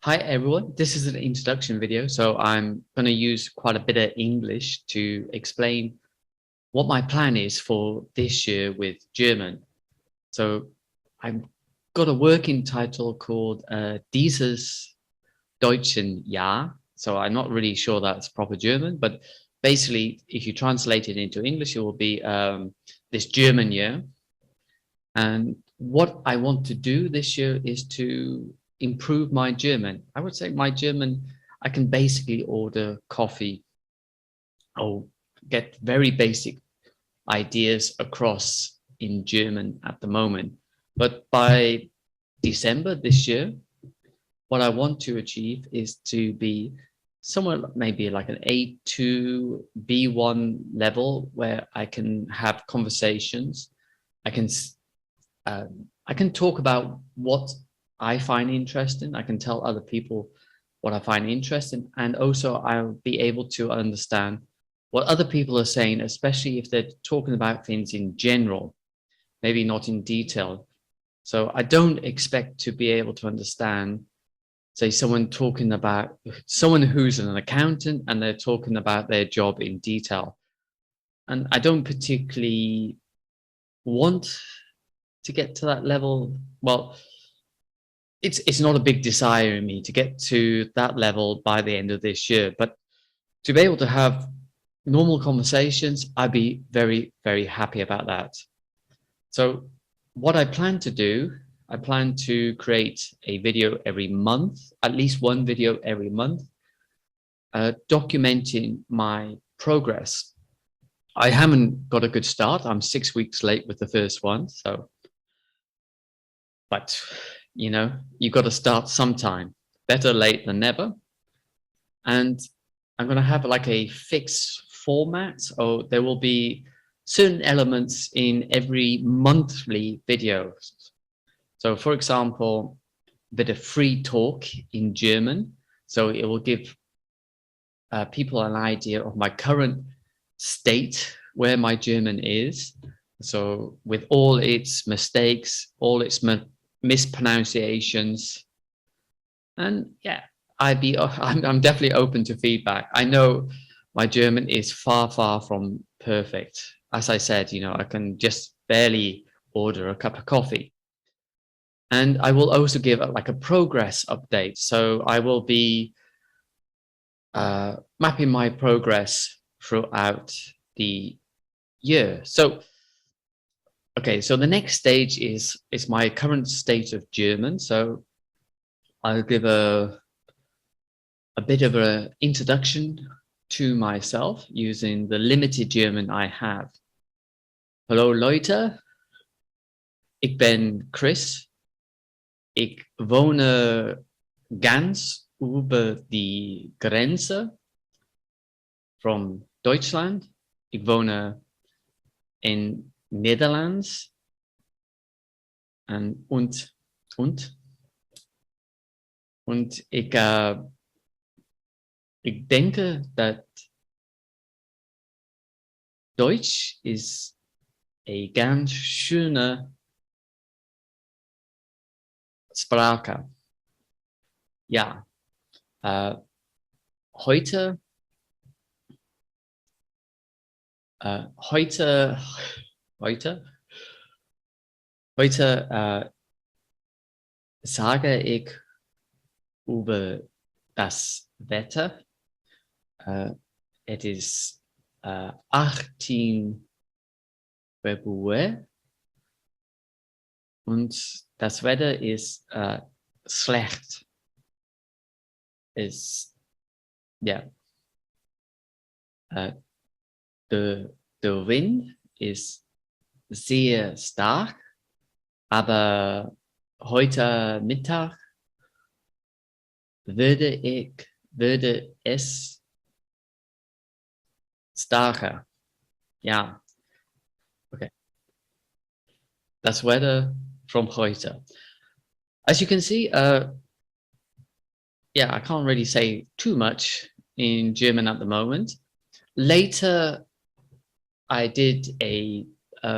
Hi everyone, this is an introduction video, so I'm going to use quite a bit of English to explain what my plan is for this year with German. So I've got a working title called Dieses Deutschen Jahr. So I'm not really sure that's proper German, but basically if you translate it into English, it will be this German year. And what I want to do this year is to improve my German. I would say my German, I can basically order coffee or get very basic ideas across in German at the moment. But by December this year, what I want to achieve is to be somewhere maybe like an A2, B1 level where I can have conversations. I can I can talk about what I find interesting. I can tell other people what I find interesting, and also I'll be able to understand what other people are saying, especially if they're talking about things in general, maybe not in detail. So I don't expect to be able to understand, say, someone talking about someone who's an accountant and they're talking about their job in detail. And I don't particularly want to get to that level. Well, it's not a big desire in me to get to that level by the end of this year, but to be able to have normal conversations, I'd be very, very happy about that. So what I plan to do, I plan to create a video every month, at least one video every month, documenting my progress. I haven't got a good start. I'm 6 weeks late with the first one. So, but you know, you got to start sometime. Better late than never. And I'm going to have like a fixed format, or there will be certain elements in every monthly video. So for example, a bit of free talk in German. So it will give people an idea of my current state, where my German is. So with all its mistakes, all its mispronunciations, and yeah, I'm definitely open to feedback. I know my German is far, far from perfect. As I said, you know, I can just barely order a cup of coffee. And I will also give like a progress update. So I will be mapping my progress throughout the year. So, okay, so the next stage is my current state of German. So I'll give a bit of an introduction to myself using the limited German I have. Hallo Leute, ik ben Chris. Ik wohne ganz über die Grenze von Deutschland. Ik wohne in Nederlands. Und ik denke dat Deutsch is een ganz schöne Sprache. Ja, heute sage ich über das Wetter. Es ist 18 Februar und das Wetter ist schlecht. Ist ja, der Wind ist sehr stark, aber heute Mittag würde es starker. Ja, okay. That's weather from heute. As you can see, yeah, I can't really say too much in German at the moment. Later, I did a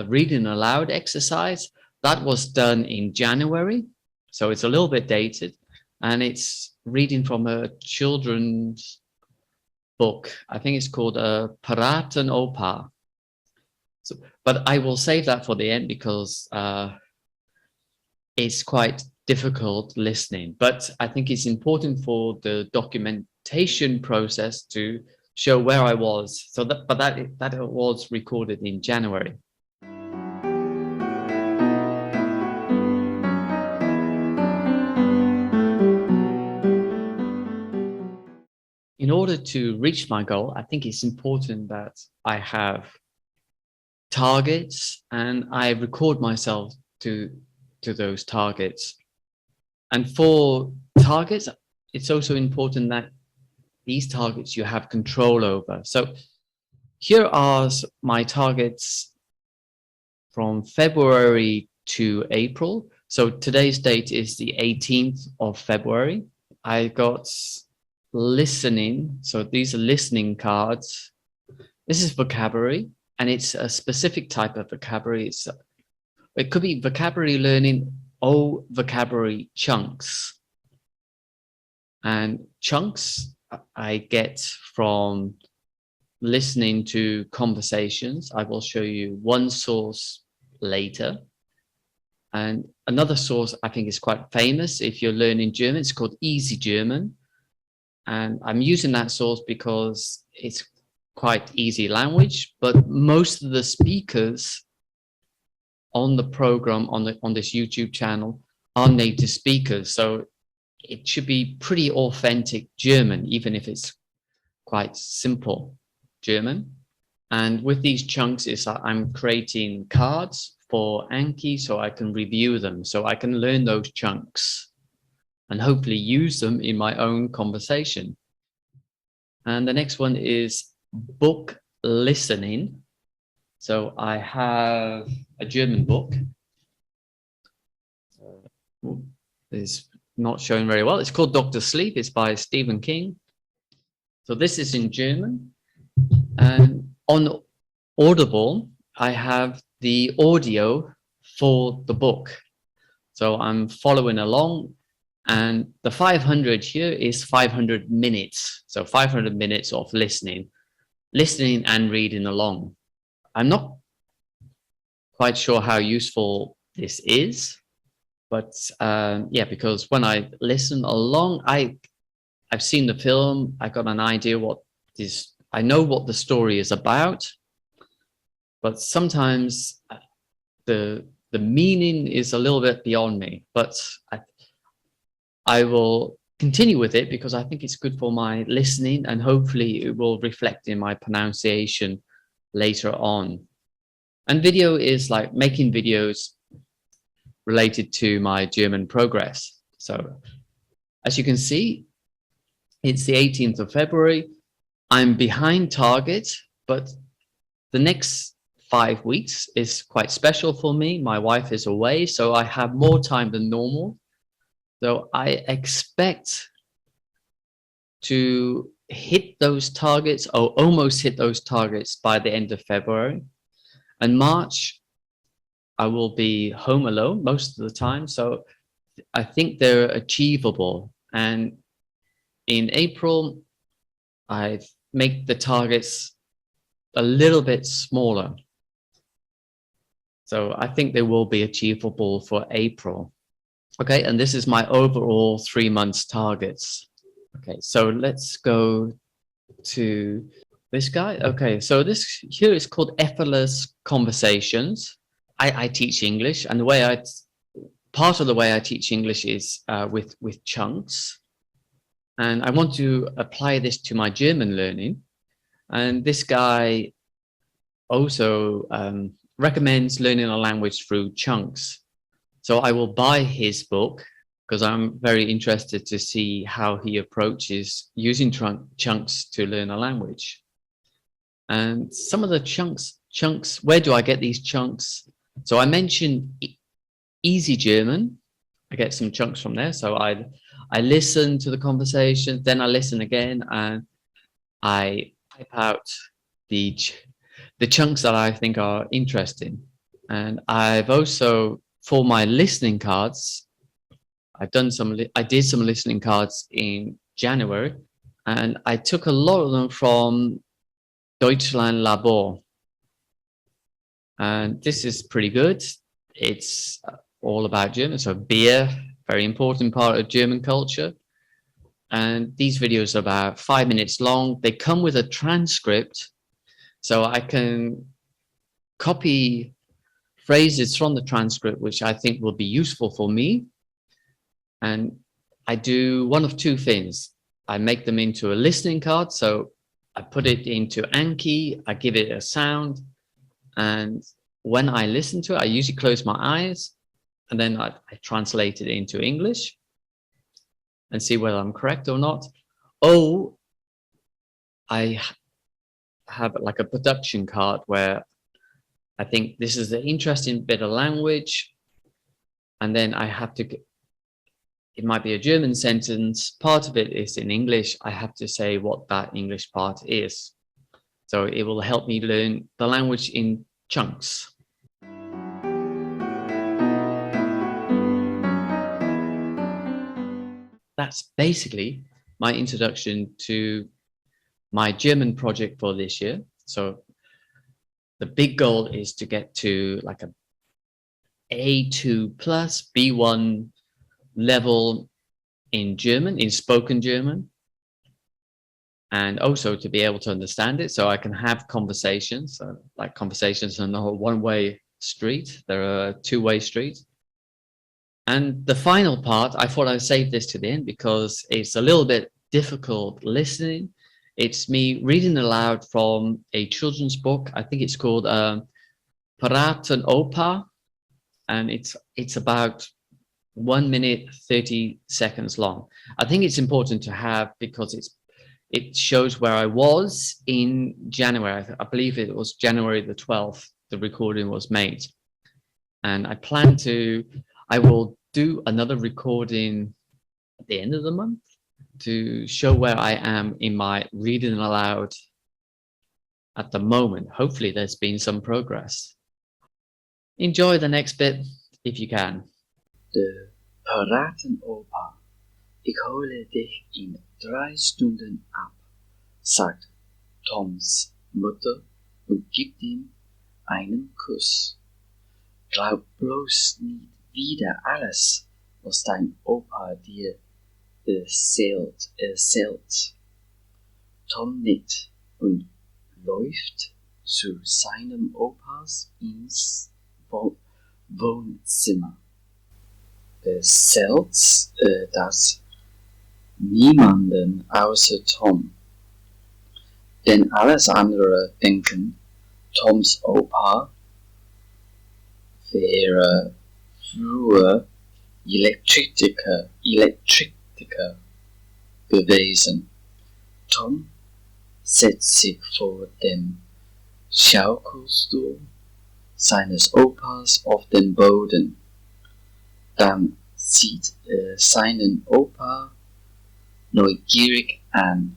reading aloud exercise that was done in January, so it's a little bit dated. and it's reading from a children's book. I think it's called Paraten Opa. So, but I will save that for the end because it's quite difficult listening. But I think it's important for the documentation process to show where I was. So that was recorded in January. In order to reach my goal, I think it's important that I have targets and I record myself to those targets. And for targets, it's also important that these targets you have control over. So here are my targets from February to April. So today's date is the 18th of February. I got listening. So these are listening cards. This is vocabulary, and it's a specific type of vocabulary. It could be vocabulary learning or vocabulary chunks. And chunks I get from listening to conversations. I will show you one source later. And another source I think is quite famous if you're learning German. It's called Easy German. And I'm using that source because it's quite easy language, but most of the speakers on the program, on this YouTube channel, are native speakers. So it should be pretty authentic German, even if it's quite simple German. And with these chunks is I'm creating cards for Anki so I can review them, so I can learn those chunks and hopefully use them in my own conversation. And the next one is book listening. So I have a German book. It's not showing very well. It's called Dr. Sleep. It's by Stephen King. So this is in German. And on Audible, I have the audio for the book. So I'm following along, and the 500 here is 500 minutes. So 500 minutes of listening and reading along. I'm not quite sure how useful this is, but yeah, because when I listen along, I've seen the film, I got an idea I know what the story is about, but sometimes the meaning is a little bit beyond me, but I will continue with it because I think it's good for my listening, and hopefully it will reflect in my pronunciation later on. And video is like making videos related to my German progress. So as you can see, it's the 18th of February. I'm behind target, but the next 5 weeks is quite special for me. My wife is away, so I have more time than normal. So I expect to hit those targets or almost hit those targets by the end of February. And March, I will be home alone most of the time. So I think they're achievable. And in April, I make the targets a little bit smaller. So I think they will be achievable for April. Okay, and this is my overall 3 months targets. Okay, so let's go to this guy. Okay, so this here is called effortless conversations. I teach English, and part of the way I teach English is with chunks. And I want to apply this to my German learning. And this guy also recommends learning a language through chunks. So I will buy his book because I'm very interested to see how he approaches using chunks to learn a language. And some of the chunks, where do I get these chunks? So I mentioned Easy German. I get some chunks from there. So I listen to the conversation, then I listen again, and I type out the chunks that I think are interesting. And I've also, for my listening cards, I did some listening cards in January, and I took a lot of them from Deutschland Labor. And this is pretty good. It's all about German. So beer, very important part of German culture. And these videos are about 5 minutes long. They come with a transcript, so I can copy phrases from the transcript, which I think will be useful for me. And I do one of two things. I make them into a listening card. So I put it into Anki, I give it a sound, and when I listen to it, I usually close my eyes, and then I translate it into English and see whether I'm correct or not. Oh, I have like a production card where I think this is an interesting bit of language, and then I have to, it might be a German sentence, part of it is in English, I have to say what that English part is. So it will help me learn the language in chunks. That's basically my introduction to my German project for this year. So the big goal is to get to like a A2 plus B1 level in German, in spoken German, and also to be able to understand it so I can have conversations. So like conversations are not a one-way street, they're a two-way street. And the final part, I thought I'd save this to the end because it's a little bit difficult listening. It's me reading aloud from a children's book. I think it's called Paraten Opa, and it's about 1 minute 30 seconds long. I think it's important to have because it shows where I was in January. I believe it was January the 12th. The recording was made, and I will do another recording at the end of the month to show where I am in my reading aloud at the moment. Hopefully there's been some progress. Enjoy the next bit if you can. De Paratenoper. Ich hole dich in 3 Stunden ab, sagt Toms Mutter und gibt ihm einen Kuss. Glaub bloß nicht wieder alles, was dein Opa dir erzählt. Tom nickt und läuft zu seinem Opas ins Wohnzimmer. Erzählt das niemanden außer Tom, denn alles andere denken, Toms Opa wäre früher Elektriker gewesen. Tom setzt sich vor dem Schaukelstuhl seines Opas auf den Boden. Dann sieht er seinen Opa neugierig an.